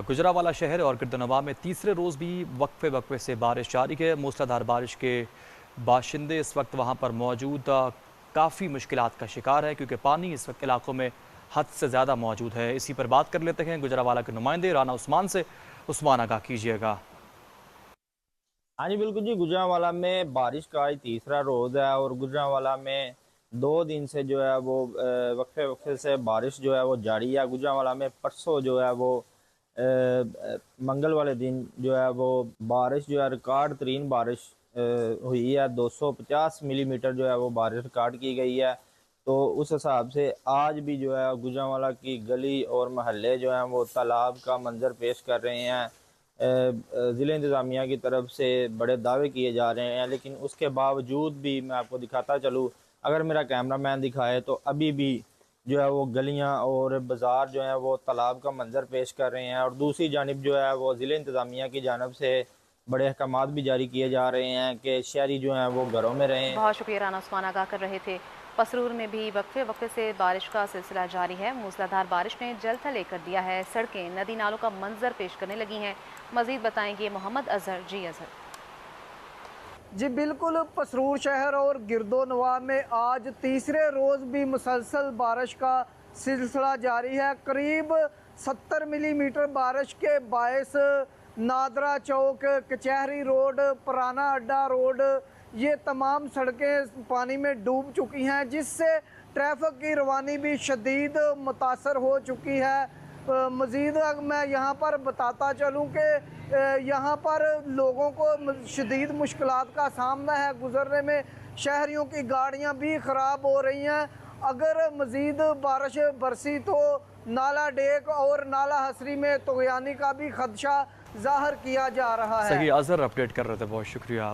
गुजरांवाला शहर और गिरदनवा में तीसरे रोज़ भी वक्फे वक्फे से बारिश जारी है। मूसलाधार बारिश के बाशिंदे इस वक्त वहां पर मौजूद काफ़ी मुश्किलात का शिकार है, क्योंकि पानी इस वक्त इलाकों में हद से ज़्यादा मौजूद है। इसी पर बात कर लेते हैं गुजरांवाला के नुमाइंदे राना उस्मान से। उस्मान, आगाह कीजिएगा। हाँ जी बिल्कुल जी, गुजरांवाला में बारिश का आज तीसरा रोज है और गुजरांवाला में 2 दिन से जो है वो वक्फे वक्फे से बारिश जो है वो जारी है। गुजरांवाला में परसों जो है वो मंगल वाले दिन जो है वो बारिश जो है रिकॉर्ड तरीन बारिश हुई है। 250 मिलीमीटर जो है वो बारिश रिकॉर्ड की गई है। तो उस हिसाब से आज भी जो है गुजरांवाला की गली और महल्ले जो हैं वो तालाब का मंजर पेश कर रहे हैं। ज़िले इंतज़ामिया की तरफ से बड़े दावे किए जा रहे हैं, लेकिन उसके बावजूद भी मैं आपको दिखाता चलूँ, अगर मेरा कैमरा मैन दिखाए तो अभी भी जो है वो गलियां और बाज़ार जो है वो तालाब का मंजर पेश कर रहे हैं। और दूसरी जानिब जो है वो ज़िले इंतज़ामिया की जानब से बड़े अहकामात भी जारी किए जा रहे हैं कि शहरी जो हैं वो घरों में रहें। बहुत शुक्रिया राना उस्मान, आगाह कर रहे थे। पसरूर में भी वक्फे वक्फे से बारिश का सिलसिला जारी है। मूसलाधार बारिश ने जल थल कर दिया है। सड़कें नदी नालों का मंजर पेश करने लगी हैं। मजीद बताएंगे मोहम्मद अजहर। जी अजहर। जी बिल्कुल, पसरूर शहर और गिरदोनवा में आज तीसरे रोज़ भी मुसलसल बारिश का सिलसिला जारी है। करीब 70 मिलीमीटर बारिश के बायस नादरा चौक, कचहरी रोड, पुराना अड्डा रोड, ये तमाम सड़कें पानी में डूब चुकी हैं, जिससे ट्रैफिक की रवानी भी शदीद मुतासर हो चुकी है। मज़ीद मैं यहाँ पर बताता चलूँ कि यहाँ पर लोगों को शदीद मुश्किलात का सामना है गुज़रने में। शहरियों की गाड़ियाँ भी ख़राब हो रही हैं। अगर मज़ीद बारिश बरसी तो नाला डेक और नाला हसरी में तुग़यानी का भी खदशा ज़ाहिर किया जा रहा है। सही, अजहर अपडेट कर रहे थे, बहुत शुक्रिया।